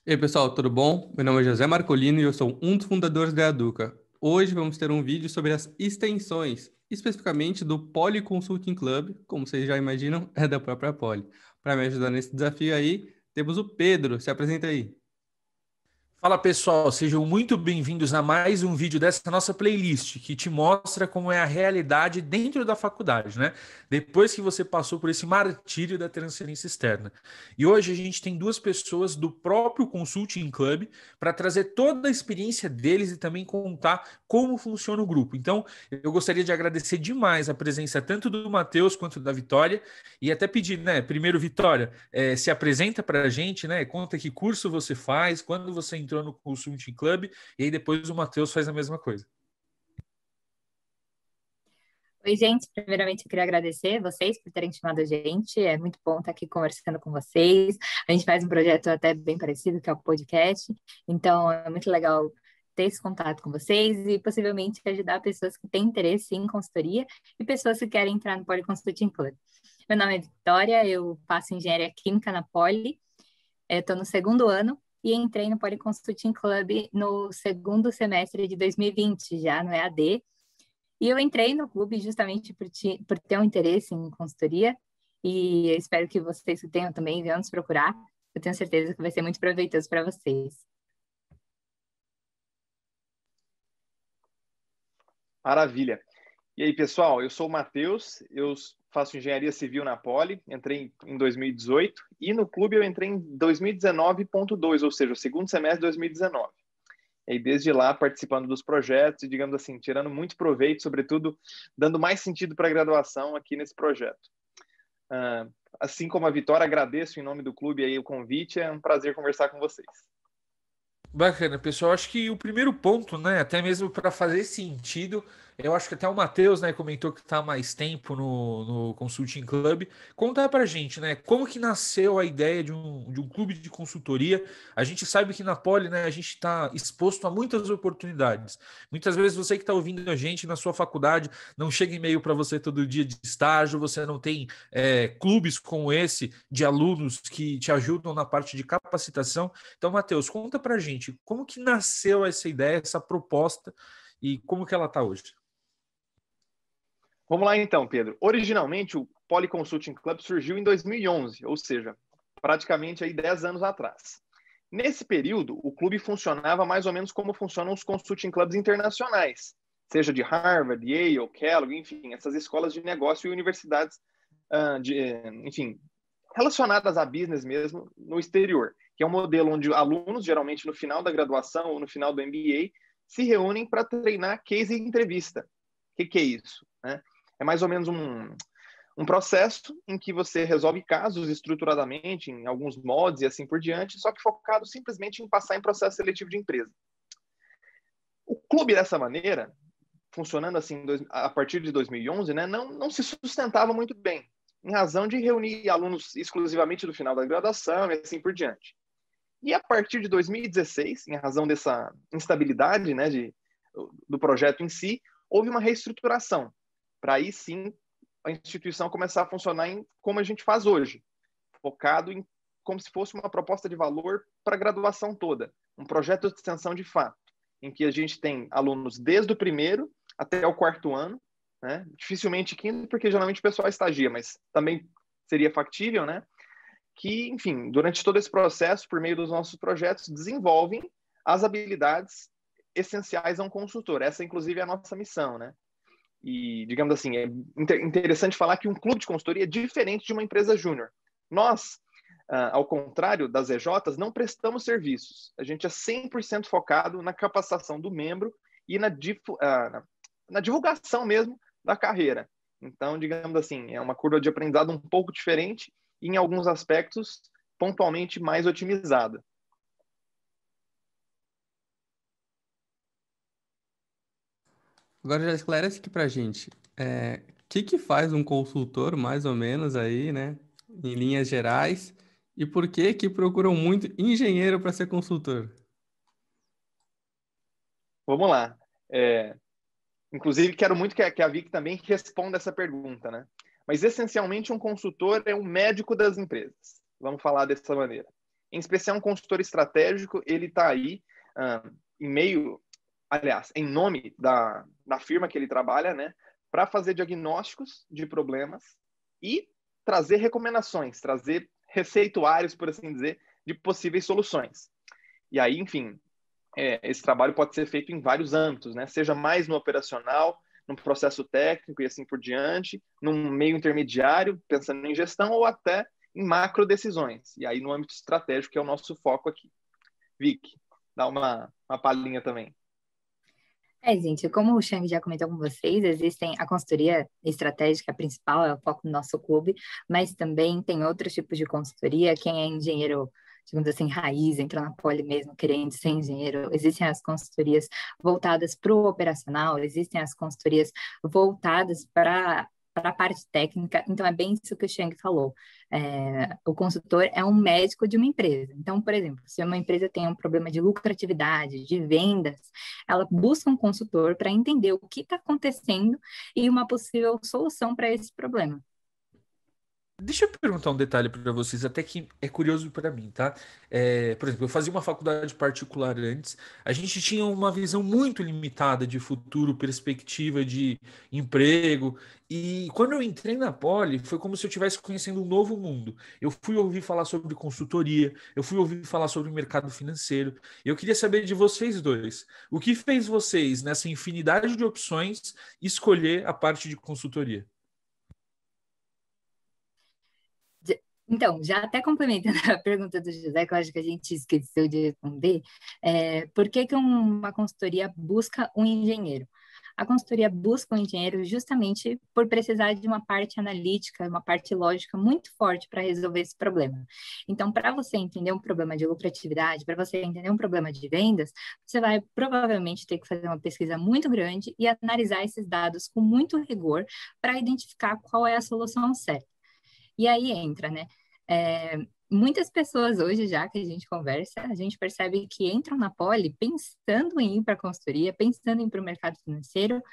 E aí, pessoal, tudo bom? Meu nome é José Marcolino e eu sou um dos fundadores da Educa. Hoje vamos ter um vídeo sobre as extensões, especificamente do Poly Consulting Club, como vocês já imaginam, é da própria Poly. Para me ajudar nesse desafio aí, temos o Pedro. Se apresenta aí. Fala pessoal, sejam muito bem-vindos a mais um vídeo dessa nossa playlist que te mostra como é a realidade dentro da faculdade, né? Depois que você passou por esse martírio da transferência externa. E hoje a gente tem duas pessoas do próprio Consulting Club para trazer toda a experiência deles e também contar como funciona o grupo. Então, eu gostaria de agradecer demais a presença tanto do Matheus quanto da Vitória e até pedir, né? Primeiro, Vitória, se apresenta para a gente, né? Conta que curso você faz, quando você entrou no Consulting Club, e aí depois o Matheus faz a mesma coisa. Oi, gente. Primeiramente, eu queria agradecer vocês por terem chamado a gente. É muito bom estar aqui conversando com vocês. A gente faz um projeto até bem parecido, que é o podcast. Então, é muito legal ter esse contato com vocês e possivelmente ajudar pessoas que têm interesse em consultoria e pessoas que querem entrar no Poly Consulting Club. Meu nome é Vitória, eu faço engenharia química na Poly. Estou no segundo ano e entrei no Poly Consulting Club no segundo semestre de 2020, já no EAD. E eu entrei no clube justamente por ter um interesse em consultoria e eu espero que vocês que tenham também venham nos procurar. Eu tenho certeza que vai ser muito proveitoso para vocês. Maravilha. E aí, pessoal, eu sou o Matheus, eu faço engenharia civil na Poli, entrei em 2018 e no clube eu entrei em 2019.2, ou seja, o segundo semestre de 2019. E aí, desde lá, participando dos projetos e, digamos assim, tirando muito proveito, sobretudo, dando mais sentido para a graduação aqui nesse projeto. Assim como a Vitória, agradeço em nome do clube aí o convite, é um prazer conversar com vocês. Bacana, pessoal. Acho que o primeiro ponto, né, até mesmo para fazer sentido, eu acho que até o Matheus, né, comentou que está há mais tempo no Consulting Club. Conta pra gente, né, como que nasceu a ideia de um clube de consultoria. A gente sabe que na Poli, né, a gente está exposto a muitas oportunidades. Muitas vezes você que está ouvindo a gente na sua faculdade, não chega e-mail para você todo dia de estágio, você não tem clubes como esse de alunos que te ajudam na parte de capacitação. Então, Matheus, conta pra gente como que nasceu essa ideia, essa proposta e como que ela está hoje. Vamos lá então, Pedro. Originalmente, o Poly Consulting Club surgiu em 2011, ou seja, praticamente aí 10 anos atrás. Nesse período, o clube funcionava mais ou menos como funcionam os consulting clubs internacionais, seja de Harvard, Yale, Kellogg, enfim, essas escolas de negócio e universidades, enfim, relacionadas a business mesmo no exterior, que é um modelo onde alunos, geralmente no final da graduação ou no final do MBA, se reúnem para treinar case e entrevista. O que é isso? Né? É mais ou menos um processo em que você resolve casos estruturadamente, em alguns modos e assim por diante, só que focado simplesmente em passar em processo seletivo de empresa. O clube, dessa maneira, funcionando assim a partir de 2011, né, não se sustentava muito bem, em razão de reunir alunos exclusivamente do final da graduação e assim por diante. E a partir de 2016, em razão dessa instabilidade, né, do projeto em si, houve uma reestruturação, para aí sim a instituição começar a funcionar como a gente faz hoje, focado em como se fosse uma proposta de valor para a graduação toda, um projeto de extensão de fato, em que a gente tem alunos desde o primeiro até o quarto ano, né? Dificilmente quinto, porque geralmente o pessoal estagia, mas também seria factível, né? Que, enfim, durante todo esse processo, por meio dos nossos projetos, desenvolvem as habilidades essenciais a um consultor. Essa, inclusive, é a nossa missão, né? E, digamos assim, é interessante falar que um clube de consultoria é diferente de uma empresa júnior. Nós, ao contrário das EJs, não prestamos serviços. A gente é 100% focado na capacitação do membro e na divulgação mesmo da carreira. Então, digamos assim, é uma curva de aprendizado um pouco diferente e, em alguns aspectos, pontualmente mais otimizada. Agora já esclarece aqui pra gente, que faz um consultor, mais ou menos aí, né, em linhas gerais, e por que procuram muito engenheiro para ser consultor? Vamos lá. Inclusive, quero muito que a Vicky também responda essa pergunta, né? Mas, essencialmente, um consultor é um médico das empresas. Vamos falar dessa maneira. Em especial, um consultor estratégico, ele está aí em nome da firma que ele trabalha, né, para fazer diagnósticos de problemas e trazer recomendações, trazer receituários, por assim dizer, de possíveis soluções. E aí, enfim, esse trabalho pode ser feito em vários âmbitos, né? Seja mais no operacional, no processo técnico e assim por diante, num meio intermediário, pensando em gestão, ou até em macro decisões. E aí no âmbito estratégico, que é o nosso foco aqui. Vic, dá uma palhinha também. Gente, como o Shang já comentou com vocês, existem a consultoria estratégica principal, é o foco do nosso clube, mas também tem outros tipos de consultoria. Quem é engenheiro, digamos assim, raiz, entrou na Poli mesmo querendo ser engenheiro, existem as consultorias voltadas para o operacional, existem as consultorias voltadas para a parte técnica. Então, é bem isso que o Shang falou. O consultor é um médico de uma empresa. Então, por exemplo, se uma empresa tem um problema de lucratividade, de vendas, ela busca um consultor para entender o que está acontecendo e uma possível solução para esse problema. Deixa eu perguntar um detalhe para vocês, até que é curioso para mim, tá? Por exemplo, eu fazia uma faculdade particular antes, a gente tinha uma visão muito limitada de futuro, perspectiva de emprego, e quando eu entrei na Poli, foi como se eu estivesse conhecendo um novo mundo. Eu fui ouvir falar sobre consultoria, eu fui ouvir falar sobre o mercado financeiro, e eu queria saber de vocês dois, o que fez vocês, nessa infinidade de opções, escolher a parte de consultoria? Então, já até complementando a pergunta do José, que eu acho que a gente esqueceu de responder, por que que uma consultoria busca um engenheiro? A consultoria busca um engenheiro justamente por precisar de uma parte analítica, uma parte lógica muito forte para resolver esse problema. Então, para você entender um problema de lucratividade, para você entender um problema de vendas, você vai provavelmente ter que fazer uma pesquisa muito grande e analisar esses dados com muito rigor para identificar qual é a solução certa. E aí entra, né? Muitas pessoas hoje, já que a gente conversa, a gente percebe que entram na Poli pensando em ir para a consultoria, pensando em ir para o mercado financeiro.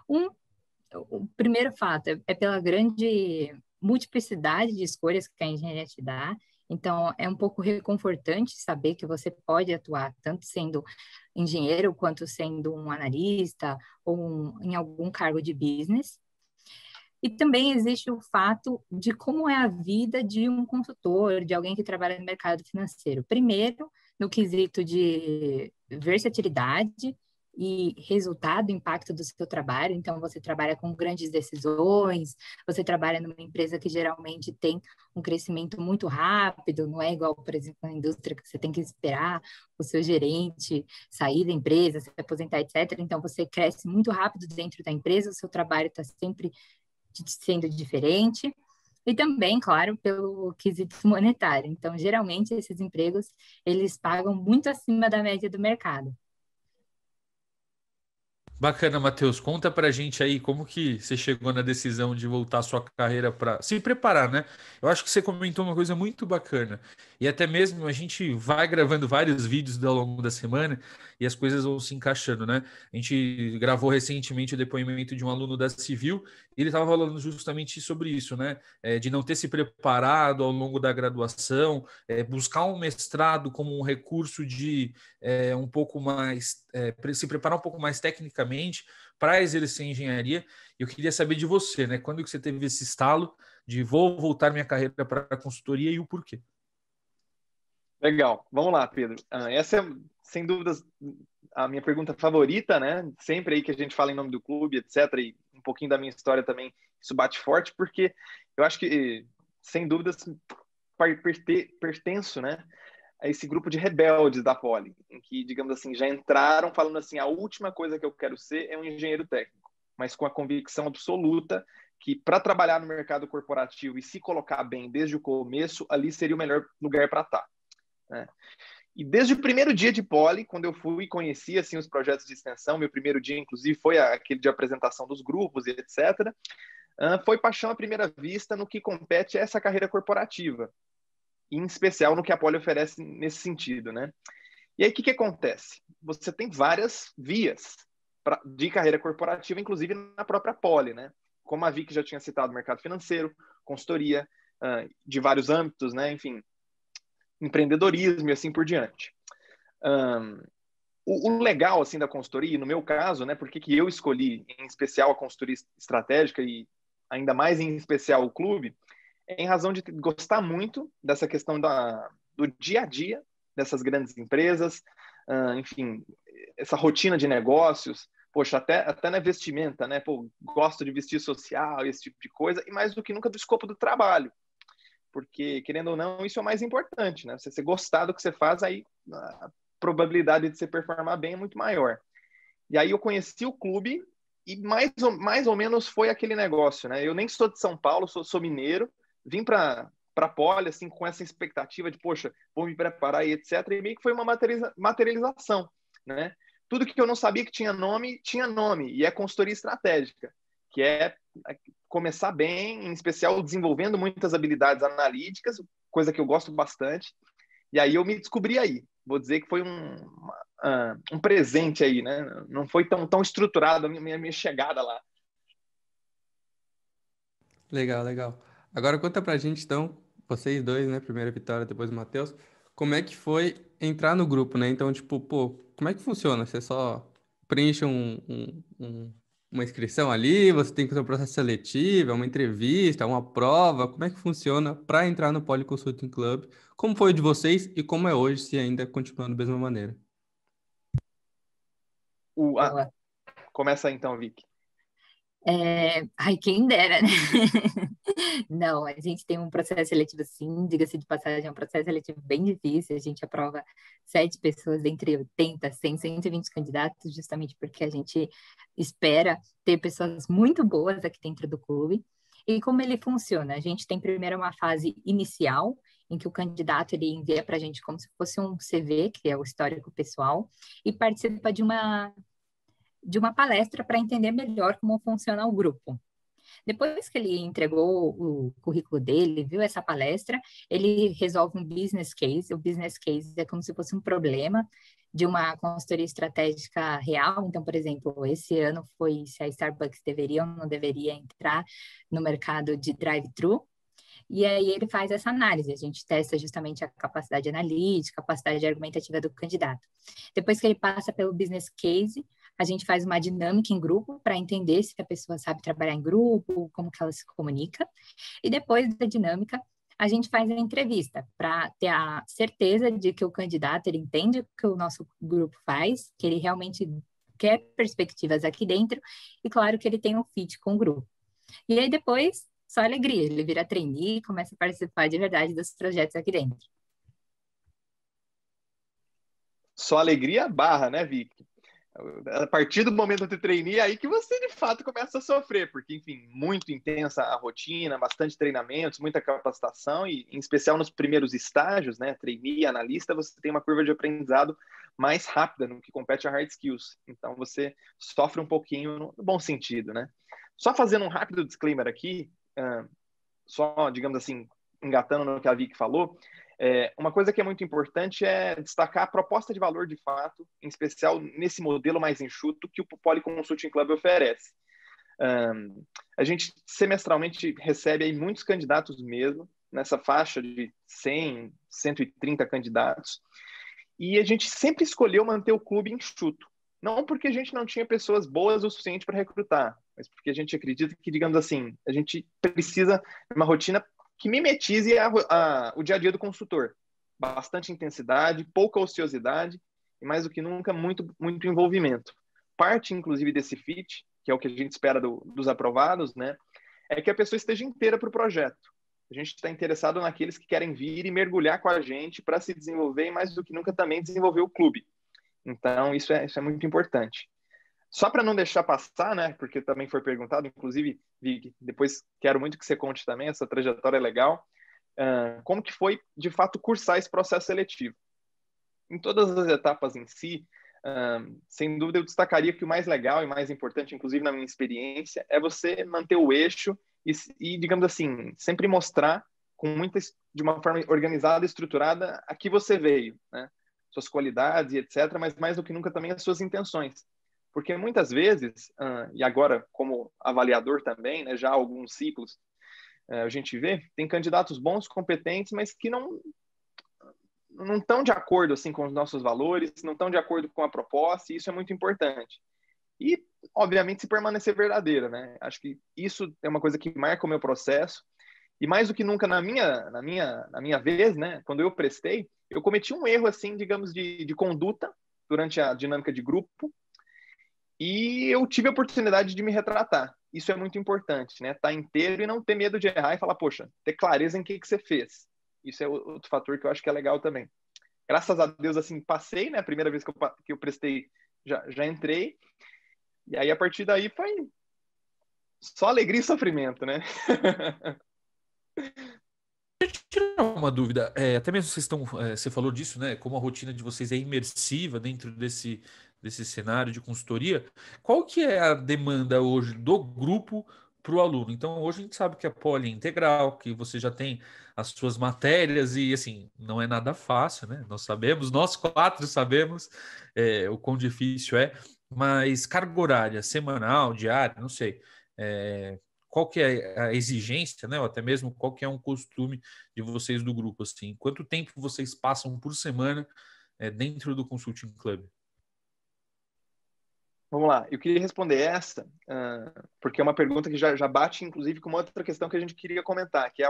O primeiro fato é pela grande multiplicidade de escolhas que a engenharia te dá. Então, é um pouco reconfortante saber que você pode atuar tanto sendo engenheiro quanto sendo um analista ou em algum cargo de business. E também existe o fato de como é a vida de um consultor, de alguém que trabalha no mercado financeiro. Primeiro, no quesito de versatilidade e resultado, impacto do seu trabalho. Então, você trabalha com grandes decisões, você trabalha numa empresa que geralmente tem um crescimento muito rápido, não é igual, por exemplo, na indústria que você tem que esperar o seu gerente sair da empresa, se aposentar, etc. Então, você cresce muito rápido dentro da empresa, o seu trabalho está sempre sendo diferente, e também, claro, pelo quesito monetário. Então, geralmente, esses empregos, eles pagam muito acima da média do mercado. Bacana, Matheus. Conta pra gente aí como que você chegou na decisão de voltar a sua carreira para se preparar, né? Eu acho que você comentou uma coisa muito bacana. E até mesmo a gente vai gravando vários vídeos ao longo da semana e as coisas vão se encaixando, né? A gente gravou recentemente o depoimento de um aluno da Civil e ele estava falando justamente sobre isso, né? De não ter se preparado ao longo da graduação, buscar um mestrado como um recurso de um pouco mais, se preparar um pouco mais tecnicamente para exercer engenharia. Eu queria saber de você, né? Quando que você teve esse estalo de vou voltar minha carreira para a consultoria e o porquê? Legal. Vamos lá, Pedro. Essa é, sem dúvidas, a minha pergunta favorita, né? Sempre aí que a gente fala em nome do clube, etc., e um pouquinho da minha história também, isso bate forte, porque eu acho que, sem dúvidas, pertenço, né, a esse grupo de rebeldes da Poli, em que, digamos assim, já entraram falando assim, a última coisa que eu quero ser é um engenheiro técnico, mas com a convicção absoluta que para trabalhar no mercado corporativo e se colocar bem desde o começo, ali seria o melhor lugar para estar. Né? E desde o primeiro dia de Poli, quando eu fui e conheci assim, os projetos de extensão, meu primeiro dia, inclusive, foi aquele de apresentação dos grupos e etc., foi paixão à primeira vista no que compete a essa carreira corporativa, em especial no que a Poli oferece nesse sentido, né? E aí, o que acontece? Você tem várias vias de carreira corporativa, inclusive na própria Poli, né? Como a Vicky já tinha citado, mercado financeiro, consultoria, de vários âmbitos, né? Enfim, empreendedorismo e assim por diante. O legal assim da consultoria, no meu caso, né, porque que eu escolhi em especial a consultoria estratégica e ainda mais em especial o clube, é em razão de gostar muito dessa questão do dia a dia dessas grandes empresas, enfim, essa rotina de negócios. Poxa, até na vestimenta, né? Pô, gosto de vestir social, esse tipo de coisa, e mais do que nunca do escopo do trabalho, porque, querendo ou não, isso é o mais importante, né? Se você gostar do que você faz, aí a probabilidade de você performar bem é muito maior. E aí eu conheci o clube e mais ou menos foi aquele negócio, né? Eu nem sou de São Paulo, sou mineiro, vim para Poli, assim, com essa expectativa de, poxa, vou me preparar e etc. E meio que foi uma materialização, né? Tudo que eu não sabia que tinha nome, e é consultoria estratégica, que é começar bem, em especial desenvolvendo muitas habilidades analíticas, coisa que eu gosto bastante, e aí eu me descobri aí. Vou dizer que foi um presente aí, né? Não foi tão estruturado a minha chegada lá. Legal, legal. Agora conta pra gente, então, vocês dois, né? Primeiro a Vitória, depois o Matheus. Como é que foi entrar no grupo, né? Então, tipo, pô, como é que funciona? Você só preenche uma inscrição ali, você tem que fazer um processo seletivo, é uma entrevista, é uma prova. Como é que funciona para entrar no Poly Consulting Club? Como foi o de vocês e como é hoje, se ainda continua da mesma maneira? Boa. Começa aí, então, Vicky. Ai, quem dera, né? Não, a gente tem um processo seletivo, sim, diga-se de passagem, é um processo seletivo bem difícil. A gente aprova 7 pessoas entre 80, 100, 120 candidatos, justamente porque a gente espera ter pessoas muito boas aqui dentro do clube. E como ele funciona? A gente tem primeiro uma fase inicial, em que o candidato ele envia para a gente como se fosse um CV, que é o histórico pessoal, e participa de uma palestra para entender melhor como funciona o grupo. Depois que ele entregou o currículo dele, viu essa palestra, ele resolve um business case. O business case é como se fosse um problema de uma consultoria estratégica real. Então, por exemplo, esse ano foi se a Starbucks deveria ou não deveria entrar no mercado de drive-thru. E aí ele faz essa análise, a gente testa justamente a capacidade analítica, a capacidade argumentativa do candidato. Depois que ele passa pelo business case, a gente faz uma dinâmica em grupo para entender se a pessoa sabe trabalhar em grupo, como que ela se comunica. E depois da dinâmica, a gente faz a entrevista para ter a certeza de que o candidato ele entende o que o nosso grupo faz, que ele realmente quer perspectivas aqui dentro e, claro, que ele tem um fit com o grupo. E aí depois, só alegria, ele vira trainee e começa a participar de verdade dos projetos aqui dentro. Só alegria barra, né, Vicky? A partir do momento de trainee, aí que você de fato começa a sofrer, porque, enfim, muito intensa a rotina, bastante treinamentos, muita capacitação, e em especial nos primeiros estágios, né, trainee, analista, você tem uma curva de aprendizado mais rápida no que compete a hard skills. Então, você sofre um pouquinho no bom sentido, né? Só fazendo um rápido disclaimer aqui, só, digamos assim, engatando no que a Vicky falou, uma coisa que é muito importante é destacar a proposta de valor de fato, em especial nesse modelo mais enxuto que o Poly Consulting Club oferece. A gente semestralmente recebe aí muitos candidatos mesmo, nessa faixa de 100, 130 candidatos, e a gente sempre escolheu manter o clube enxuto. Não porque a gente não tinha pessoas boas o suficiente para recrutar, mas porque a gente acredita que, digamos assim, a gente precisa de uma rotina que mimetize o dia a dia do consultor. Bastante intensidade, pouca ociosidade e, mais do que nunca, muito, muito envolvimento. Parte, inclusive, desse fit, que é o que a gente espera dos aprovados, né, é que a pessoa esteja inteira para o projeto. A gente está interessado naqueles que querem vir e mergulhar com a gente para se desenvolver e, mais do que nunca, também desenvolver o clube. Então, isso é muito importante. Só para não deixar passar, né, porque também foi perguntado, inclusive, Vig, depois quero muito que você conte também, essa trajetória é legal, como que foi, de fato, cursar esse processo seletivo. Em todas as etapas em si, sem dúvida eu destacaria que o mais legal e mais importante, inclusive na minha experiência, é você manter o eixo e digamos assim, sempre mostrar de uma forma organizada e estruturada a que você veio, né? Suas qualidades e etc., mas mais do que nunca também as suas intenções. Porque muitas vezes, e agora como avaliador também, né, já há alguns ciclos, a gente vê, tem candidatos bons, competentes, mas que não estão de acordo assim com os nossos valores, não estão de acordo com a proposta, e isso é muito importante. E, obviamente, se permanecer verdadeira, né? Acho que isso é uma coisa que marca o meu processo. E mais do que nunca na minha vez, né? Quando eu prestei, eu cometi um erro, assim, digamos, de conduta durante a dinâmica de grupo, e eu tive a oportunidade de me retratar. Isso é muito importante, né? Estar inteiro e não ter medo de errar e falar, poxa, ter clareza em que você fez. Isso é outro fator que eu acho que é legal também. Graças a Deus, assim, passei, né? A primeira vez que eu prestei, já entrei. E aí, a partir daí, foi só alegria e sofrimento, né? Tirar uma dúvida, até mesmo você falou disso, né? Como a rotina de vocês é imersiva dentro desse cenário de consultoria. Qual que é a demanda hoje do grupo para o aluno? Então, hoje a gente sabe que a poli é integral, que você já tem as suas matérias e, assim, não é nada fácil, né? Nós sabemos, nós quatro sabemos o quão difícil é, mas carga horária, semanal, diária, não sei. Qual que é a exigência, né? Ou até mesmo qual que é um costume de vocês do grupo, assim? Quanto tempo vocês passam por semana dentro do Consulting Club? Vamos lá, eu queria responder essa, porque é uma pergunta que já bate, inclusive, com uma outra questão que a gente queria comentar, que é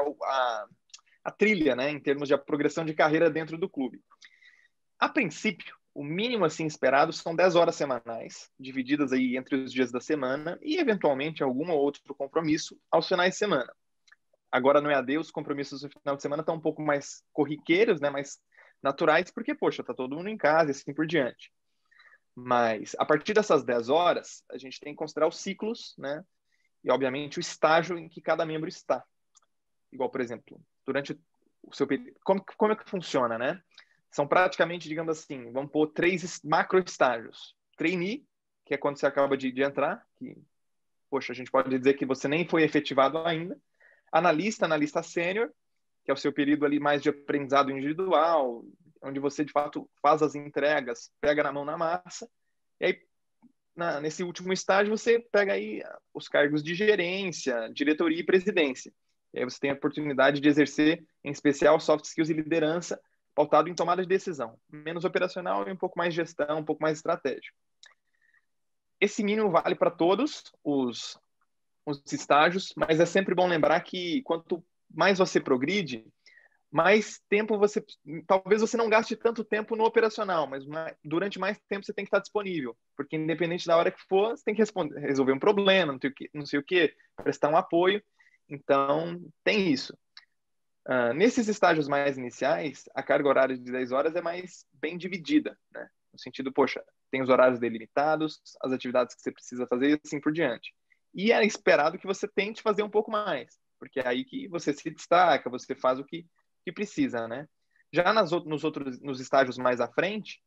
a trilha, né, em termos de a progressão de carreira dentro do clube. A princípio, o mínimo assim esperado são 10 horas semanais, divididas aí entre os dias da semana e, eventualmente, algum ou outro compromisso aos finais de semana. Agora, no EAD, os compromissos no final de semana estão um pouco mais corriqueiros, né, mais naturais, porque, poxa, tá todo mundo em casa e assim por diante. Mas, a partir dessas 10 horas, a gente tem que considerar os ciclos, né? E, obviamente, o estágio em que cada membro está. Igual, por exemplo, durante o seu período... Como é que funciona, né? São praticamente, digamos assim, vamos pôr 3 macro estágios. Trainee, que é quando você acaba de entrar, que, poxa, a gente pode dizer que você nem foi efetivado ainda. Analista sênior, que é o seu período ali mais de aprendizado individual, onde você, de fato, faz as entregas, pega na mão na massa, e aí, nesse último estágio, você pega aí os cargos de gerência, diretoria e presidência. E aí você tem a oportunidade de exercer, em especial, soft skills e liderança, pautado em tomada de decisão, menos operacional e um pouco mais gestão, um pouco mais estratégico. Esse mínimo vale para todos os estágios, mas é sempre bom lembrar que quanto mais você progride, mais tempo talvez você não gaste tanto tempo no operacional, mas durante mais tempo você tem que estar disponível, porque independente da hora que for, você tem que resolver um problema, não sei o que, prestar um apoio, então tem isso. Nesses estágios mais iniciais, a carga horária de 10 horas é mais bem dividida, né? No sentido, poxa, tem os horários delimitados, as atividades que você precisa fazer e assim por diante. E é esperado que você tente fazer um pouco mais, porque é aí que você se destaca, você faz o que precisa, né? Já nos estágios mais à frente,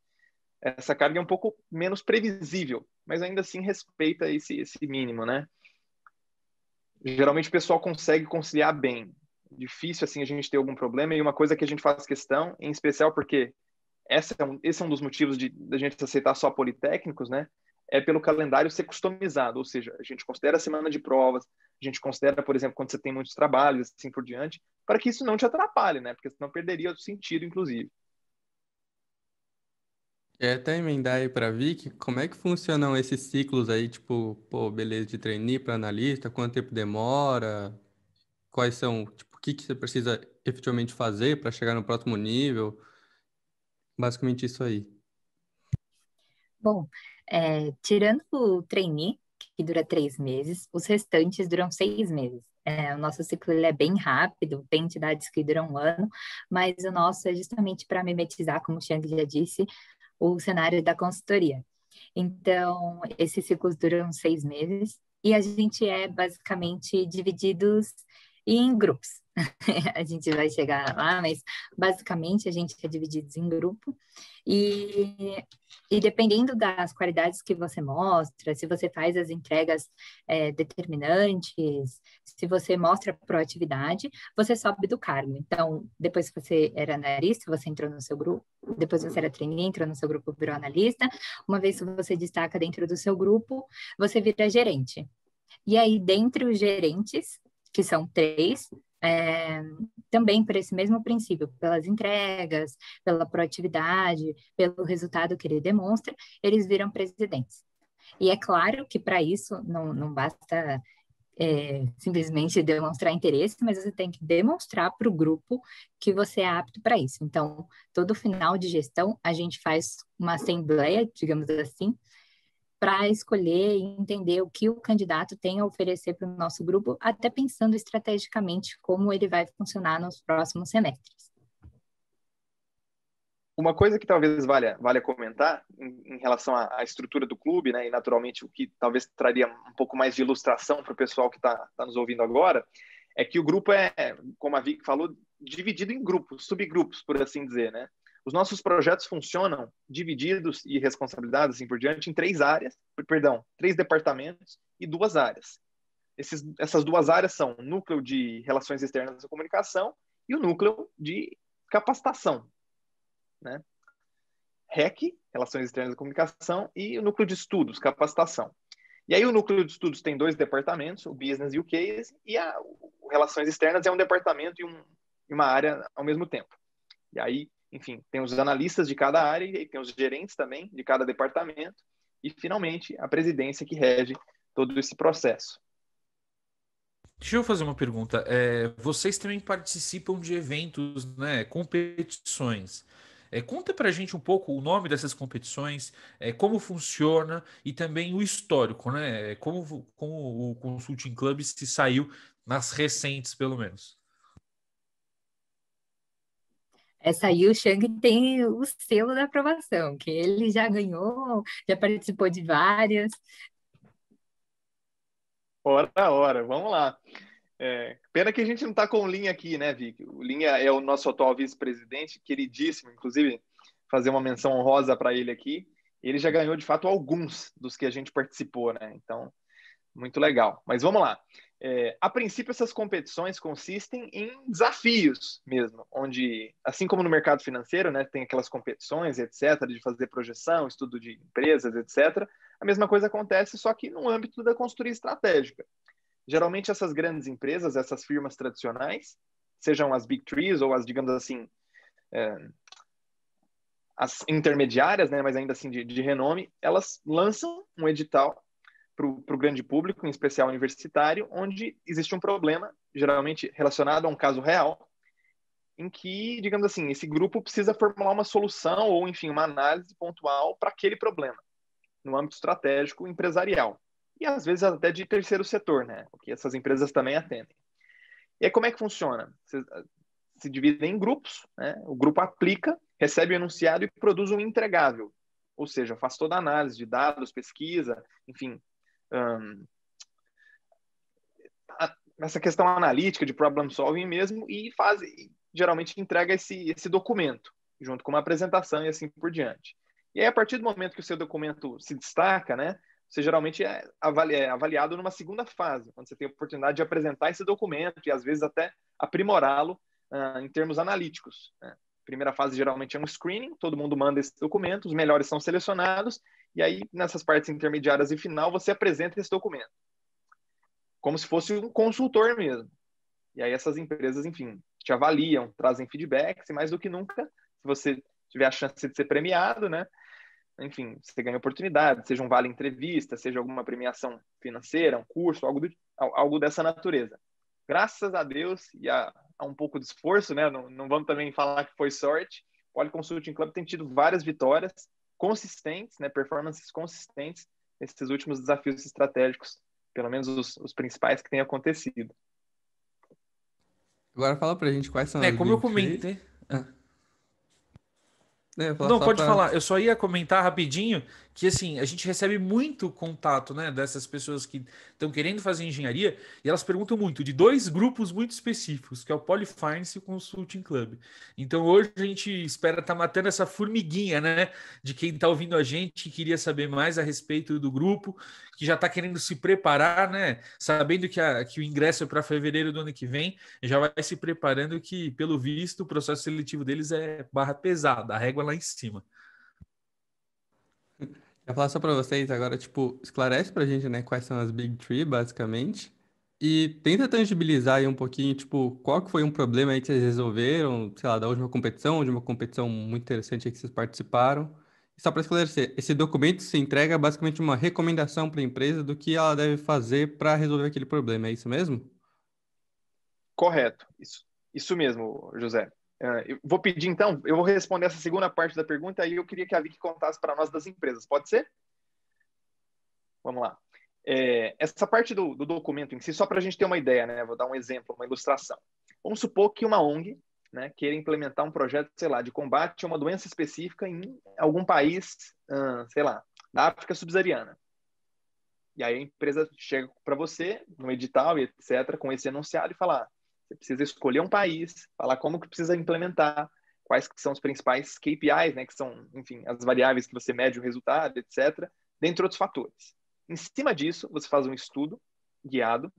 essa carga é um pouco menos previsível, mas ainda assim respeita esse mínimo, né? Geralmente o pessoal consegue conciliar bem. Difícil, assim, a gente ter algum problema, e uma coisa que a gente faz questão, em especial porque esse é um dos motivos da gente aceitar só politécnicos, né? É pelo calendário ser customizado, ou seja, a gente considera a semana de provas, a gente considera, por exemplo, quando você tem muitos trabalhos, assim por diante, para que isso não te atrapalhe, né? Porque senão perderia o sentido, inclusive. Até emendar aí para Vicky, como é que funcionam esses ciclos aí, tipo, pô, beleza, de trainee para analista, quanto tempo demora, quais são, tipo, o que que você precisa efetivamente fazer para chegar no próximo nível, basicamente isso aí. Bom, tirando o trainee, que dura 3 meses, os restantes duram 6 meses. O nosso ciclo ele é bem rápido, tem entidades que duram 1 ano, mas o nosso é justamente para mimetizar, como o Xiang já disse, o cenário da consultoria. Então, esses ciclos duram 6 meses e a gente é basicamente divididos em grupos. A gente vai chegar lá, mas basicamente a gente é dividido em grupo e dependendo das qualidades que você mostra, se você faz as entregas determinantes, se você mostra proatividade, você sobe do cargo. Então, depois que você era analista, você entrou no seu grupo, depois você era trainee, entrou no seu grupo, virou analista. Uma vez que você destaca dentro do seu grupo, você vira gerente. E aí, dentre os gerentes, que são 3, também por esse mesmo princípio, pelas entregas, pela proatividade, pelo resultado que ele demonstra, eles viram presidentes. E é claro que para isso não basta simplesmente demonstrar interesse, mas você tem que demonstrar para o grupo que você é apto para isso. Então, todo final de gestão, a gente faz uma assembleia, digamos assim, para escolher e entender o que o candidato tem a oferecer para o nosso grupo, até pensando estrategicamente como ele vai funcionar nos próximos semestres. Uma coisa que talvez valha comentar em relação à estrutura do clube, né, e naturalmente o que talvez traria um pouco mais de ilustração para o pessoal que está nos ouvindo agora, é que o grupo como a Vicky falou, dividido em grupos, subgrupos, por assim dizer, né? Os nossos projetos funcionam divididos e responsabilizados, assim por diante, em três departamentos e 2 áreas. Essas 2 áreas são o núcleo de relações externas e comunicação e o núcleo de capacitação, né? REC, Relações Externas e Comunicação, e o núcleo de estudos, capacitação. E aí o núcleo de estudos tem 2 departamentos, o Business e o Case, e o Relações Externas é um departamento e uma área ao mesmo tempo. E aí, enfim, tem os analistas de cada área, e tem os gerentes também de cada departamento, e finalmente a presidência que rege todo esse processo. Deixa eu fazer uma pergunta. Vocês também participam de eventos, né, competições. Conta pra gente um pouco o nome dessas competições, como funciona e também o histórico, né? Como o Consulting Club se saiu nas recentes, pelo menos. Essa aí o Shang tem o selo da aprovação, que ele já ganhou, já participou de várias. Ora, vamos lá. Pena que a gente não está com o Linha aqui, né, Vicky? O Linha é o nosso atual vice-presidente, queridíssimo, inclusive fazer uma menção honrosa para ele aqui. Ele já ganhou, de fato, alguns dos que a gente participou, né? Então, muito legal. Mas vamos lá. A princípio, essas competições consistem em desafios mesmo, onde, assim como no mercado financeiro, né, tem aquelas competições, etc., de fazer projeção, estudo de empresas, etc., a mesma coisa acontece, só que no âmbito da consultoria estratégica. Geralmente essas grandes empresas, essas firmas tradicionais, sejam as Big Trees ou as, digamos assim, as intermediárias, né, mas ainda assim de renome, elas lançam um edital para o grande público, em especial universitário, onde existe um problema, geralmente relacionado a um caso real, em que, digamos assim, esse grupo precisa formular uma solução ou, enfim, uma análise pontual para aquele problema, no âmbito estratégico empresarial. E às vezes até de terceiro setor, né? O que essas empresas também atendem. E aí como é que funciona? Se dividem em grupos, né? O grupo aplica, recebe o enunciado e produz um entregável. Ou seja, faz toda a análise de dados, pesquisa, enfim. Essa questão analítica de problem solving mesmo e geralmente entrega esse documento, junto com uma apresentação e assim por diante. E aí, a partir do momento que o seu documento se destaca, né? Você geralmente é avaliado numa segunda fase, quando você tem a oportunidade de apresentar esse documento e, às vezes, até aprimorá-lo em termos analíticos. Né? A primeira fase, geralmente, é um screening, todo mundo manda esse documento, os melhores são selecionados, e aí, nessas partes intermediárias e final, você apresenta esse documento, como se fosse um consultor mesmo. E aí, essas empresas, enfim, te avaliam, trazem feedbacks, e mais do que nunca, se você tiver a chance de ser premiado, né? Enfim, você ganha oportunidade, seja um vale entrevista, seja alguma premiação financeira, um curso, algo dessa natureza. Graças a Deus e a um pouco de esforço, né? Não vamos também falar que foi sorte. O Poly Consulting Club tem tido várias vitórias consistentes, né? Performances consistentes nesses últimos desafios estratégicos, pelo menos os principais que têm acontecido. Agora fala pra gente quais são as Como eu Big Three. comentei. Não, Pode falar. Eu só ia comentar rapidinho que, assim, a gente recebe muito contato, né, dessas pessoas que estão querendo fazer engenharia e elas perguntam muito de 2 grupos muito específicos, que é o Polyfinance e o Consulting Club. Então, hoje a gente espera estar matando essa formiguinha, né, de quem está ouvindo a gente e queria saber mais a respeito do grupo, que já está querendo se preparar, né, sabendo que o ingresso é para fevereiro do ano que vem, já vai se preparando que, pelo visto, o processo seletivo deles é barra pesada, a régua lá em cima. Eu falar só pra vocês agora, tipo, esclarece pra gente, né, quais são as Big Three, basicamente. E tenta tangibilizar aí um pouquinho, tipo, qual que foi um problema aí que vocês resolveram, sei lá, da última competição, de uma competição muito interessante aí que vocês participaram. E só para esclarecer, esse documento se entrega basicamente uma recomendação para a empresa do que ela deve fazer para resolver aquele problema, é isso mesmo? Correto, isso mesmo, José. Eu vou pedir, então, eu vou responder essa segunda parte da pergunta, aí eu queria que a Vicky contasse para nós das empresas, pode ser? Vamos lá. Essa parte do documento em si, só para a gente ter uma ideia, né? Vou dar um exemplo, uma ilustração. Vamos supor que uma ONG, né, queira implementar um projeto, sei lá, de combate a uma doença específica em algum país, sei lá, da África subsaariana. E aí a empresa chega para você, no edital e etc., com esse enunciado e fala, você precisa escolher um país, falar como que precisa implementar, quais que são os principais KPIs, né, que são, enfim, as variáveis que você mede o resultado, etc., dentre outros fatores. Em cima disso, você faz um estudo guiado,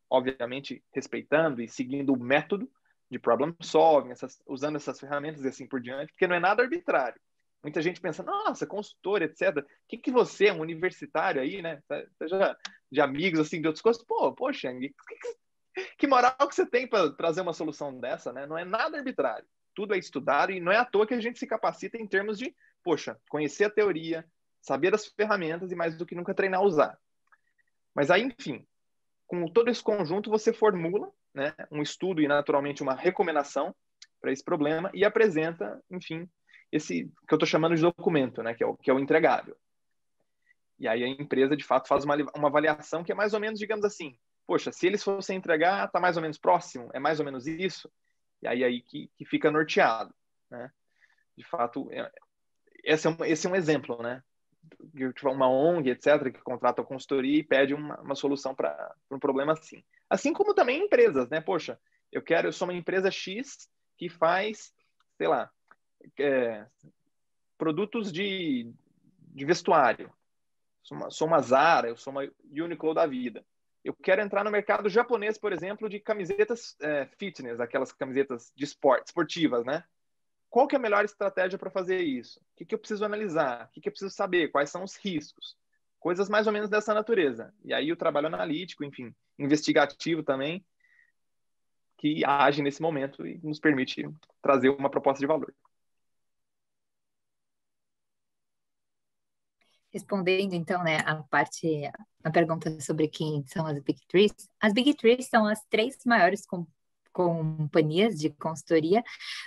obviamente respeitando e seguindo o método de problem solving, usando essas ferramentas e assim por diante, porque não é nada arbitrário. Muita gente pensa, nossa, consultor, etc. O que você é um universitário aí, né? Seja de amigos, assim, de outros cursos. Poxa, que moral que você tem para trazer uma solução dessa, né? Não é nada arbitrário. Tudo é estudado e não é à toa que a gente se capacita em termos de, poxa, conhecer a teoria, saber das ferramentas e mais do que nunca treinar a usar. Mas aí, enfim, com todo esse conjunto, você formula, né, um estudo e, naturalmente, uma recomendação para esse problema e apresenta, enfim, esse que eu estou chamando de documento, né, que é o entregável. E aí a empresa, de fato, faz uma avaliação que é mais ou menos, digamos assim, poxa, se eles fossem entregar, está mais ou menos próximo, é mais ou menos isso, e aí que fica norteado, né? De fato, esse é um exemplo, né? Uma ONG, etc., que contrata a consultoria e pede uma solução para um problema assim. Assim como também empresas, né? Poxa, eu sou uma empresa X que faz, sei lá, produtos de vestuário. Sou uma Zara, eu sou uma Uniqlo da vida. Eu quero entrar no mercado japonês, por exemplo, de camisetas fitness, aquelas camisetas de esportivas, né? Qual que é a melhor estratégia para fazer isso? O que eu preciso analisar? O que eu preciso saber? Quais são os riscos? Coisas mais ou menos dessa natureza. E aí o trabalho analítico, enfim, investigativo também, que age nesse momento e nos permite trazer uma proposta de valor. Respondendo, então, né, a pergunta sobre quem são as Big Threes. As Big Threes são as três maiores companhias de consultoria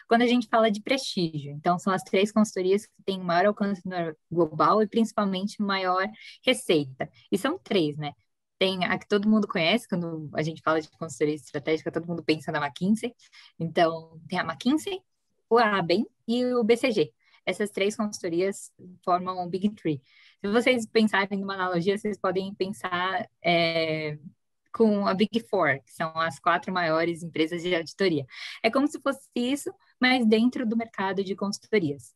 quando a gente fala de prestígio. Então, são as três consultorias que têm maior alcance global e principalmente maior receita. E são três, né? Tem a que todo mundo conhece, quando a gente fala de consultoria estratégica, todo mundo pensa na McKinsey. Então, tem a McKinsey, o ABEM e o BCG. Essas três consultorias formam o Big Three. Se vocês pensarem numa analogia, vocês podem pensar com a Big Four, que são as quatro maiores empresas de auditoria. É como se fosse isso, mas dentro do mercado de consultorias.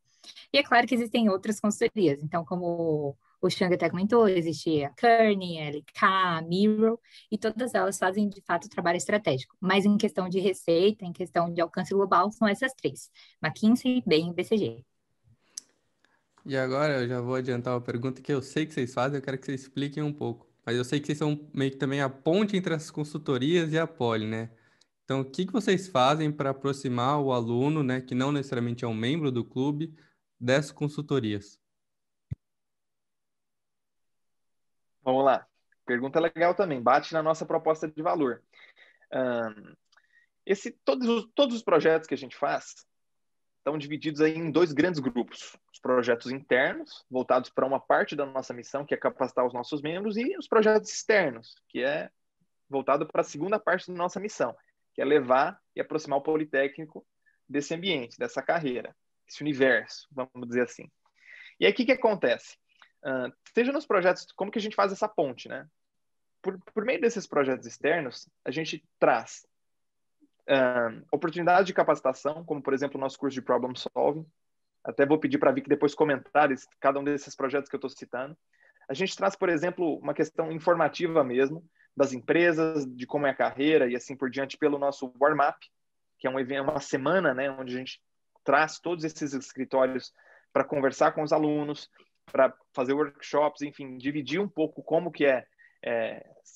E é claro que existem outras consultorias. Então, como o Xang até comentou, existe a Kearney, a LK, a Miro, e todas elas fazem, de fato, trabalho estratégico. Mas em questão de receita, em questão de alcance global, são essas três. McKinsey, Bain e BCG. E agora eu já vou adiantar uma pergunta que eu sei que vocês fazem, eu quero que vocês expliquem um pouco. Mas eu sei que vocês são meio que também a ponte entre as consultorias e a Poli, né? Então, o que que vocês fazem para aproximar o aluno, né, que não necessariamente é um membro do clube, dessas consultorias? Vamos lá. Pergunta legal também. Bate na nossa proposta de valor. Todos os projetos que a gente faz estão divididos aí em dois grandes grupos. Os projetos internos, voltados para uma parte da nossa missão, que é capacitar os nossos membros, e os projetos externos, que é voltado para a segunda parte da nossa missão, que é levar e aproximar o Politécnico desse ambiente, dessa carreira, esse universo, vamos dizer assim. E aí, o que acontece? Seja nos projetos, como que a gente faz essa ponte, né? Por meio desses projetos externos, a gente traz oportunidades de capacitação, como, por exemplo, o nosso curso de Problem Solving. Até vou pedir para a Vicky depois comentar cada um desses projetos que eu estou citando. A gente traz, por exemplo, uma questão informativa mesmo, das empresas, de como é a carreira e assim por diante, pelo nosso warm-up, que é um evento, uma semana, né, onde a gente traz todos esses escritórios para conversar com os alunos, para fazer workshops, enfim, dividir um pouco como que é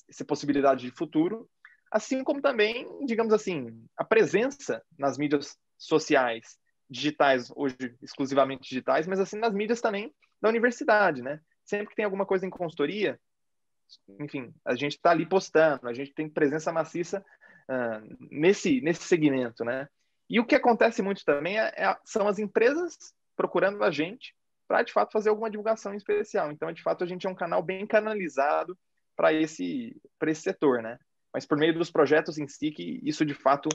essa possibilidade de futuro. assim como também, digamos assim, a presença nas mídias sociais, digitais, hoje exclusivamente digitais, mas assim nas mídias também da universidade, né? Sempre que tem alguma coisa em consultoria, enfim, a gente está ali postando, a gente tem presença maciça nesse segmento, né? E o que acontece muito também são as empresas procurando a gente para, de fato, fazer alguma divulgação em especial. Então, de fato, a gente é um canal bem canalizado para esse setor, né? Mas por meio dos projetos em si que isso, de fato,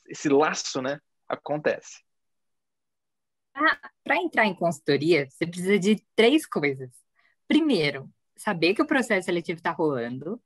esse laço, né, acontece. Para entrar em consultoria, você precisa de 3 coisas. Primeiro, saber que o processo seletivo está rolando.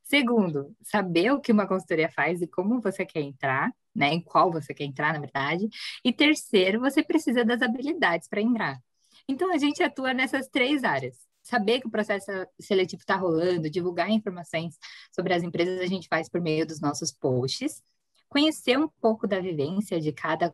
Segundo, saber o que uma consultoria faz e como você quer entrar, né? Em qual você quer entrar, na verdade. E terceiro, você precisa das habilidades para entrar. Então, a gente atua nessas 3 áreas. Saber que o processo seletivo está rolando, divulgar informações sobre as empresas, a gente faz por meio dos nossos posts. Conhecer um pouco da vivência de cada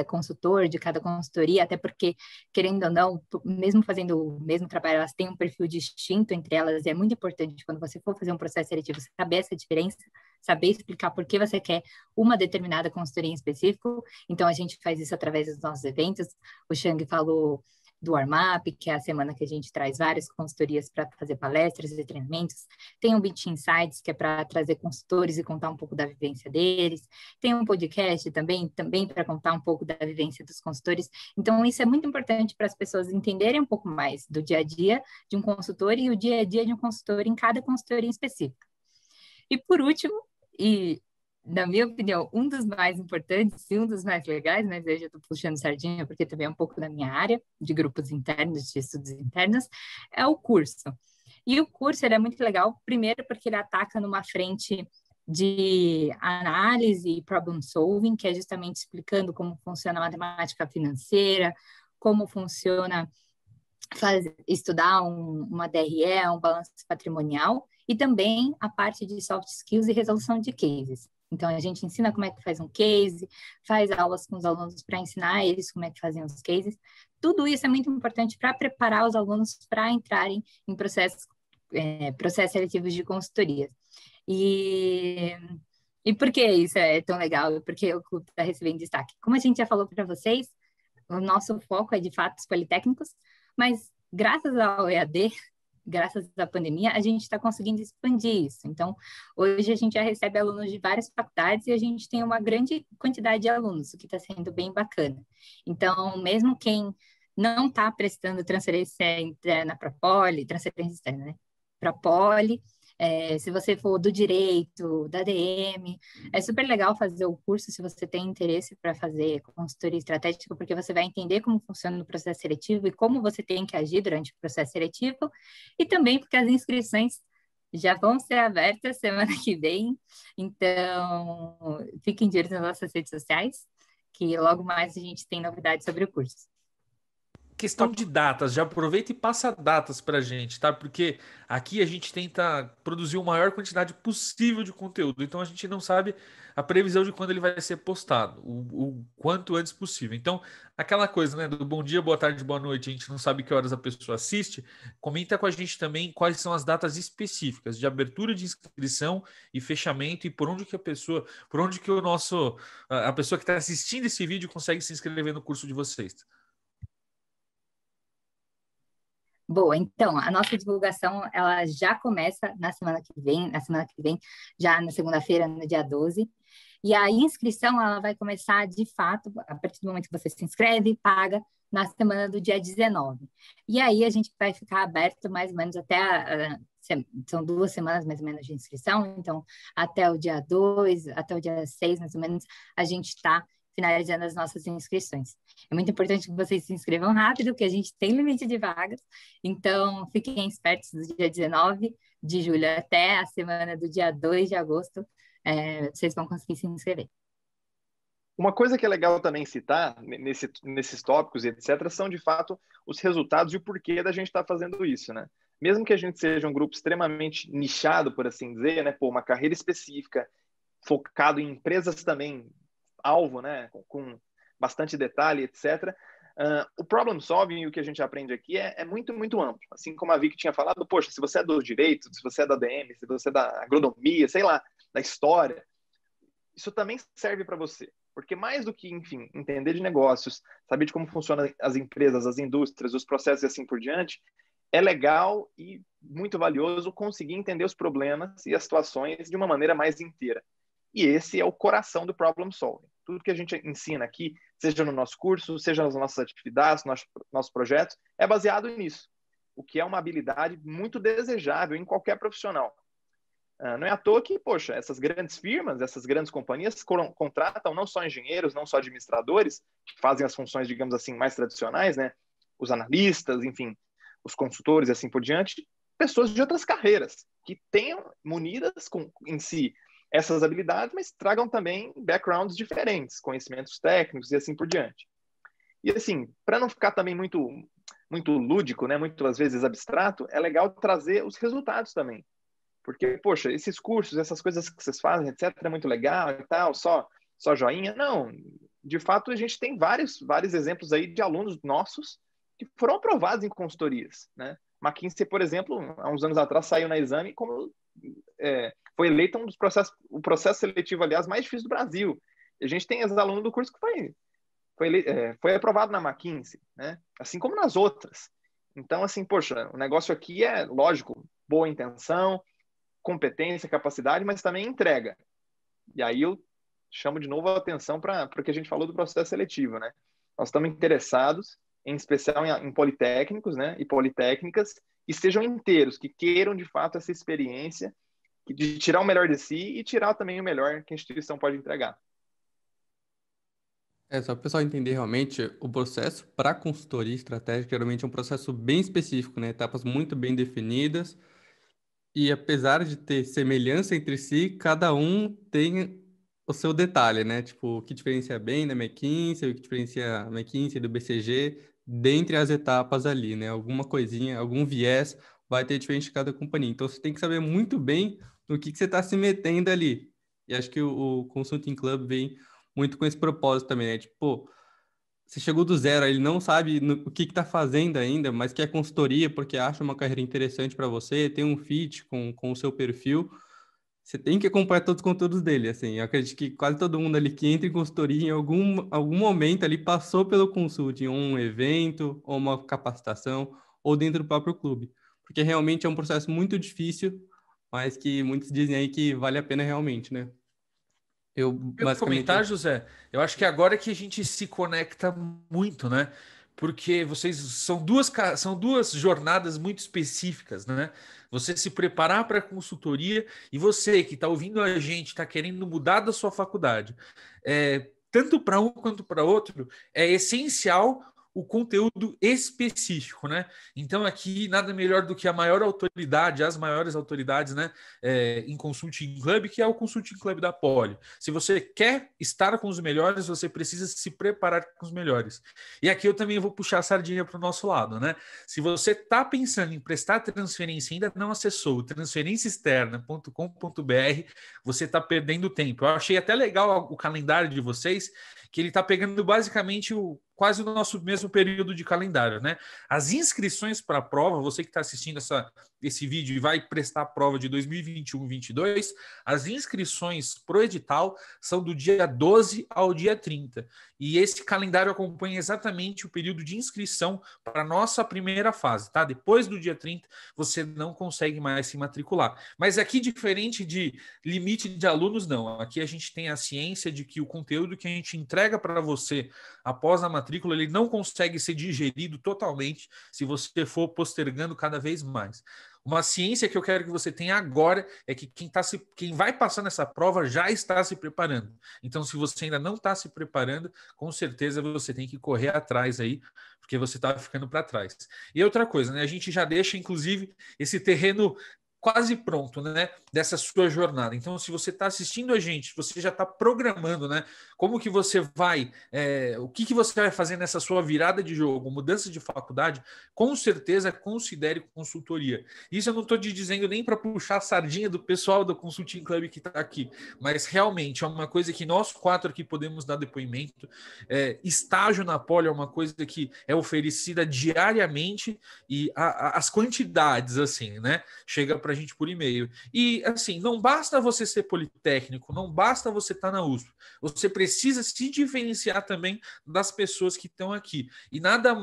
consultor, de cada consultoria, até porque, querendo ou não, mesmo fazendo o mesmo trabalho, elas têm um perfil distinto entre elas, e é muito importante quando você for fazer um processo seletivo, saber essa diferença, saber explicar por que você quer uma determinada consultoria em específico. Então, a gente faz isso através dos nossos eventos. O Chang falou do Warm-Up, que é a semana que a gente traz várias consultorias para fazer palestras e treinamentos. Tem o Beat Insights, que é para trazer consultores e contar um pouco da vivência deles. Tem um podcast também para contar um pouco da vivência dos consultores. Então, isso é muito importante para as pessoas entenderem um pouco mais do dia a dia de um consultor e o dia a dia de um consultor em cada consultoria em específico. E por último, e na minha opinião, um dos mais importantes e um dos mais legais, mas eu já estou puxando sardinha porque também é um pouco da minha área de grupos internos, de estudos internos, é o curso. E o curso ele é muito legal, primeiro porque ele ataca numa frente de análise e problem solving, que é justamente explicando como funciona a matemática financeira, como funciona estudar uma DRE, um balanço patrimonial, e também a parte de soft skills e resolução de cases. Então, a gente ensina como é que faz um case, faz aulas com os alunos para ensinar eles como é que fazem os cases. Tudo isso é muito importante para preparar os alunos para entrarem em processos seletivos de consultoria. E por que isso é tão legal? Porque o clube está recebendo destaque. Como a gente já falou para vocês, o nosso foco é, de fato, os politécnicos, mas graças ao EAD, graças à pandemia, a gente está conseguindo expandir isso. Então, hoje a gente já recebe alunos de várias faculdades e a gente tem uma grande quantidade de alunos, o que está sendo bem bacana. Então, mesmo quem não está prestando transferência interna para Poli, transferência externa, né? Para Poli, se você for do direito, da DM, é super legal fazer o curso se você tem interesse para fazer consultoria estratégica, porque você vai entender como funciona o processo seletivo e como você tem que agir durante o processo seletivo, e também porque as inscrições já vão ser abertas semana que vem, então fiquem de olho nas nossas redes sociais, que logo mais a gente tem novidades sobre o curso. Questão de datas, já aproveita e passa datas pra gente, tá? Porque aqui a gente tenta produzir a maior quantidade possível de conteúdo, então a gente não sabe a previsão de quando ele vai ser postado, o quanto antes possível. Então, aquela coisa, né, do bom dia, boa tarde, boa noite, a gente não sabe que horas a pessoa assiste, comenta com a gente também quais são as datas específicas de abertura de inscrição e fechamento e por onde que a pessoa que está assistindo esse vídeo consegue se inscrever no curso de vocês. Boa, então, a nossa divulgação, ela já começa na semana que vem, já na segunda-feira, no dia 12, e a inscrição, ela vai começar, de fato, a partir do momento que você se inscreve, paga, na semana do dia 19. E aí a gente vai ficar aberto mais ou menos são 2 semanas mais ou menos de inscrição, então até o dia 2, até o dia 6, mais ou menos, a gente está finalizando as nossas inscrições. É muito importante que vocês se inscrevam rápido, porque a gente tem limite de vagas, então fiquem espertos do dia 19 de julho até a semana do dia 2 de agosto, vocês vão conseguir se inscrever. Uma coisa que é legal também citar nesses tópicos e etc., são de fato os resultados e o porquê da gente estar fazendo isso, né? Mesmo que a gente seja um grupo extremamente nichado, por assim dizer, né? Uma carreira específica, focado em empresas também alvo, né, com bastante detalhe, etc. O problem solving, o que a gente aprende aqui, é muito, muito amplo. Assim como a Vicky tinha falado, poxa, se você é do direito, se você é da DM, se você é da agronomia, sei lá, da história, isso também serve para você. Porque mais do que, enfim, entender de negócios, saber de como funcionam as empresas, as indústrias, os processos e assim por diante, é legal e muito valioso conseguir entender os problemas e as situações de uma maneira mais inteira. E esse é o coração do problem solving. Tudo que a gente ensina aqui, seja no nosso curso, seja nas nossas atividades, nossos projetos, é baseado nisso. O que é uma habilidade muito desejável em qualquer profissional. Não é à toa que, poxa, essas grandes firmas, essas grandes companhias contratam não só engenheiros, não só administradores, que fazem as funções, digamos assim, mais tradicionais, né? Os analistas, enfim, os consultores e assim por diante, pessoas de outras carreiras, que tenham munidas em si essas habilidades, mas tragam também backgrounds diferentes, conhecimentos técnicos e assim por diante. E assim, para não ficar também muito lúdico, né? Muito às vezes abstrato, é legal trazer os resultados também. Porque, poxa, esses cursos, essas coisas que vocês fazem, etc., é muito legal e tal, só joinha. Não, de fato, a gente tem vários exemplos aí de alunos nossos que foram aprovados em consultorias, né? McKinsey, por exemplo, há uns anos atrás, saiu na Exame como foi eleito o processo seletivo, aliás, mais difícil do Brasil. E a gente tem ex-aluno do curso que foi aprovado na McKinsey, né? Assim como nas outras. Então, assim, poxa, o negócio aqui é, lógico, boa intenção, competência, capacidade, mas também entrega. E aí eu chamo de novo a atenção para o que a gente falou do processo seletivo, né? Nós estamos interessados, em especial em politécnicos, né? E politécnicas, que sejam inteiros, que queiram de fato essa experiência de tirar o melhor de si e tirar também o melhor que a instituição pode entregar. Só para o pessoal entender realmente, o processo para consultoria estratégica geralmente é um processo bem específico, né? Etapas muito bem definidas. E apesar de ter semelhança entre si, cada um tem o seu detalhe, né? Tipo, o que diferencia bem da McKinsey, o que diferencia a McKinsey do BCG, dentre as etapas ali, né? Alguma coisinha, algum viés vai ter diferente de cada companhia. Então, você tem que saber muito bem no que você está se metendo ali. E acho que o Consulting Club vem muito com esse propósito também, né? Tipo, pô, você chegou do zero, ele não sabe o que está fazendo ainda, mas quer consultoria porque acha uma carreira interessante para você, tem um fit com o seu perfil. Você tem que acompanhar todos os conteúdos dele, assim. Eu acredito que quase todo mundo ali que entra em consultoria em algum momento ali passou pelo consulting, ou um evento, ou uma capacitação, ou dentro do próprio clube. Porque realmente é um processo muito difícil, mas que muitos dizem aí que vale a pena realmente, né? Eu Eu basicamente... comentar, José, eu acho que agora é que a gente se conecta muito, né? Porque vocês são duas jornadas muito específicas, né? Você se preparar para a consultoria e você que está ouvindo a gente, está querendo mudar da sua faculdade, tanto para um quanto para outro, é essencial o conteúdo específico, né? Então aqui nada melhor do que a maior autoridade, as maiores autoridades, né, em Consulting Club, que é o Consulting Club da Poli. Se você quer estar com os melhores, você precisa se preparar com os melhores. E aqui eu também vou puxar a sardinha para o nosso lado, né? Se você está pensando em prestar transferência e ainda não acessou transferenciaexterna.com.br, você está perdendo tempo. Eu achei até legal o calendário de vocês, que ele está pegando basicamente quase o nosso mesmo período de calendário, né? As inscrições para a prova, você que está assistindo esse vídeo e vai prestar a prova de 2021-22, as inscrições pro edital são do dia 12 ao dia 30. E esse calendário acompanha exatamente o período de inscrição para a nossa primeira fase, tá? Depois do dia 30, você não consegue mais se matricular. Mas aqui, diferente de limite de alunos, não. Aqui a gente tem a ciência de que o conteúdo que a gente entrega para você após a matrícula, ele não consegue ser digerido totalmente se você for postergando cada vez mais. Uma ciência que eu quero que você tenha agora é que quem vai passar nessa prova já está se preparando. Então, se você ainda não está se preparando, com certeza você tem que correr atrás aí, porque você está ficando para trás. E outra coisa, né? A gente já deixa, inclusive, esse terreno quase pronto, né? dessa sua jornada. Então, se você está assistindo a gente, você já está programando, né? Como que você vai, o que você vai fazer nessa sua virada de jogo, mudança de faculdade, com certeza considere consultoria. Isso eu não estou te dizendo nem para puxar a sardinha do pessoal do Consulting Club que está aqui, mas realmente é uma coisa que nós 4 aqui podemos dar depoimento. Estágio na Poli é uma coisa que é oferecida diariamente e as quantidades, assim, né? Chega para a gente por e-mail. E, assim, não basta você ser politécnico, não basta você estar na USP. Você precisa se diferenciar também das pessoas que estão aqui. E nada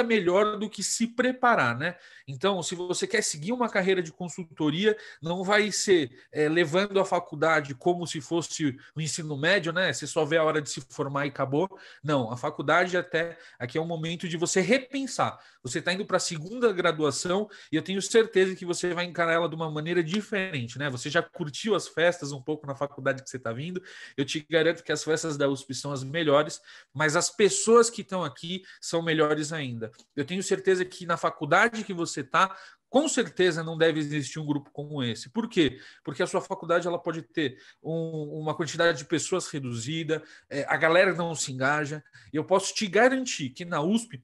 melhor do que se preparar, né? Então, se você quer seguir uma carreira de consultoria, não vai ser levando a faculdade como se fosse o ensino médio, né? Você só vê a hora de se formar e acabou. Não, a faculdade até aqui é um momento de você repensar. Você está indo para a segunda graduação e eu tenho certeza que você vai encarar ela de uma maneira diferente, né? Você já curtiu as festas um pouco na faculdade que você está vindo. Eu te garanto que as festas da USP são as melhores, mas as pessoas que estão aqui são melhores ainda. Eu tenho certeza que na faculdade que você está, com certeza não deve existir um grupo como esse. Por quê? Porque a sua faculdade ela pode ter uma quantidade de pessoas reduzida, a galera não se engaja. E eu posso te garantir que na USP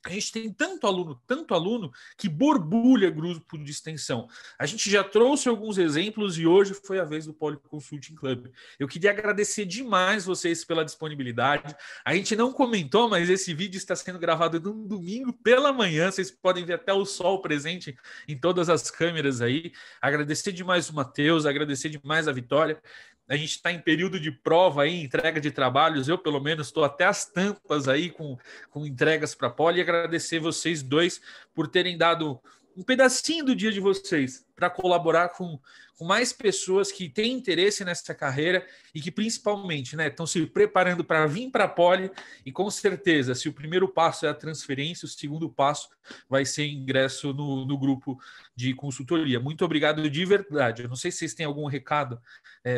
a gente tem tanto aluno, que borbulha grupo de extensão. A gente já trouxe alguns exemplos e hoje foi a vez do Poli Consulting Club. Eu queria agradecer demais vocês pela disponibilidade. A gente não comentou, mas esse vídeo está sendo gravado num domingo pela manhã. Vocês podem ver até o sol presente em todas as câmeras aí. Agradecer demais o Matheus, agradecer demais a Vitória. A gente está em período de prova aí, entrega de trabalhos. Eu, pelo menos, estou até as tampas aí com entregas para a Poli. E agradecer vocês dois por terem dado um pedacinho do dia de vocês para colaborar com mais pessoas que têm interesse nessa carreira e que, principalmente, né, estão se preparando para vir para a Poli. E, com certeza, se o primeiro passo é a transferência, o segundo passo vai ser ingresso no grupo de consultoria. Muito obrigado de verdade. Eu não sei se vocês têm algum recado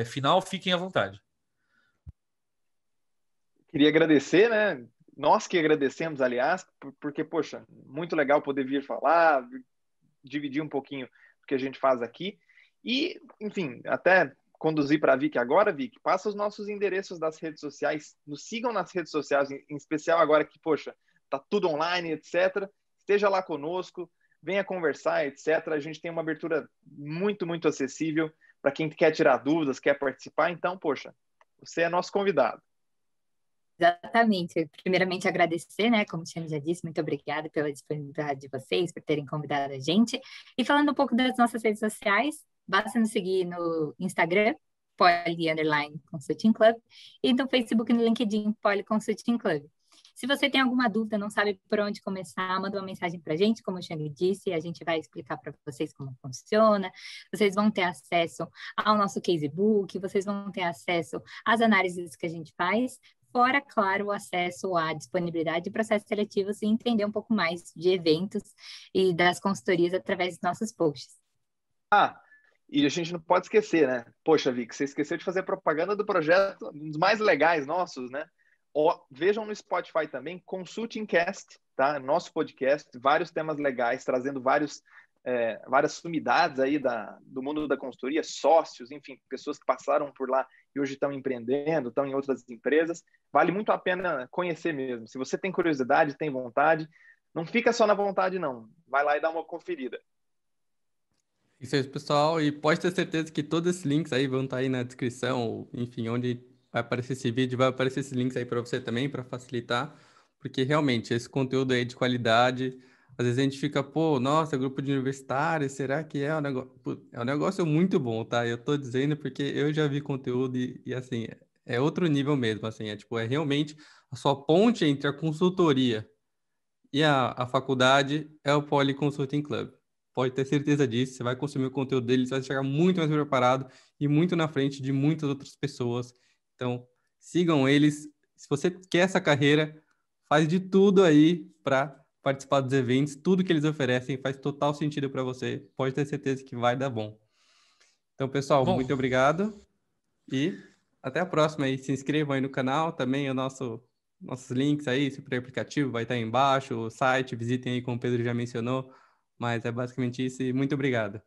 final, fiquem à vontade. Queria agradecer, né? Nós que agradecemos, aliás, porque, poxa, muito legal poder vir falar, dividir um pouquinho do que a gente faz aqui. E, enfim, até conduzir para a Vicky agora, Vicky, passa os nossos endereços das redes sociais, nos sigam nas redes sociais, em especial agora que, poxa, tá tudo online, etc. Esteja lá conosco, venha conversar, etc. A gente tem uma abertura muito, muito acessível para quem quer tirar dúvidas, quer participar. Então, poxa, você é nosso convidado. Exatamente. Primeiramente, agradecer, né? Como o Tiane já disse, muito obrigada pela disponibilidade de vocês, por terem convidado a gente. E falando um pouco das nossas redes sociais, basta nos seguir no Instagram, Poli_Consulting Club, e no Facebook e no LinkedIn, Poli Consulting Club. Se você tem alguma dúvida, não sabe por onde começar, manda uma mensagem para a gente, como o Tiane disse, a gente vai explicar para vocês como funciona. Vocês vão ter acesso ao nosso casebook, vocês vão ter acesso às análises que a gente faz, fora, claro, o acesso à disponibilidade de processos seletivos e entender um pouco mais de eventos e das consultorias através dos nossos posts. E a gente não pode esquecer, né? Poxa, Vic, você esqueceu de fazer propaganda do projeto, um dos mais legais nossos, né? Vejam no Spotify também, Consulting Cast, tá? Nosso podcast, vários temas legais, trazendo várias sumidades aí do mundo da consultoria, sócios, enfim, pessoas que passaram por lá e hoje estão empreendendo, estão em outras empresas. Vale muito a pena conhecer mesmo. Se você tem curiosidade, tem vontade, não fica só na vontade, não. Vai lá e dá uma conferida. Isso aí, pessoal. E pode ter certeza que todos esses links aí vão estar aí na descrição, ou, enfim, onde vai aparecer esse vídeo, vai aparecer esses links aí para você também, para facilitar, porque realmente esse conteúdo aí de qualidade, às vezes a gente fica, pô, nossa, grupo de universitários, será que é um negócio? Pô, é um negócio muito bom, tá? Eu tô dizendo porque eu já vi conteúdo e assim, é outro nível mesmo, assim, é realmente a sua ponte entre a consultoria e a faculdade é o Poli Consulting Club. Pode ter certeza disso, você vai consumir o conteúdo deles, vai chegar muito mais preparado e muito na frente de muitas outras pessoas. Então, sigam eles. Se você quer essa carreira, faz de tudo aí para participar dos eventos. Tudo que eles oferecem faz total sentido para você. Pode ter certeza que vai dar bom. Então, pessoal, muito obrigado e até a próxima aí. Se inscrevam aí no canal, também nossos links aí, super aplicativo vai estar aí embaixo, o site, visitem aí como o Pedro já mencionou. Mas é basicamente isso e muito obrigado.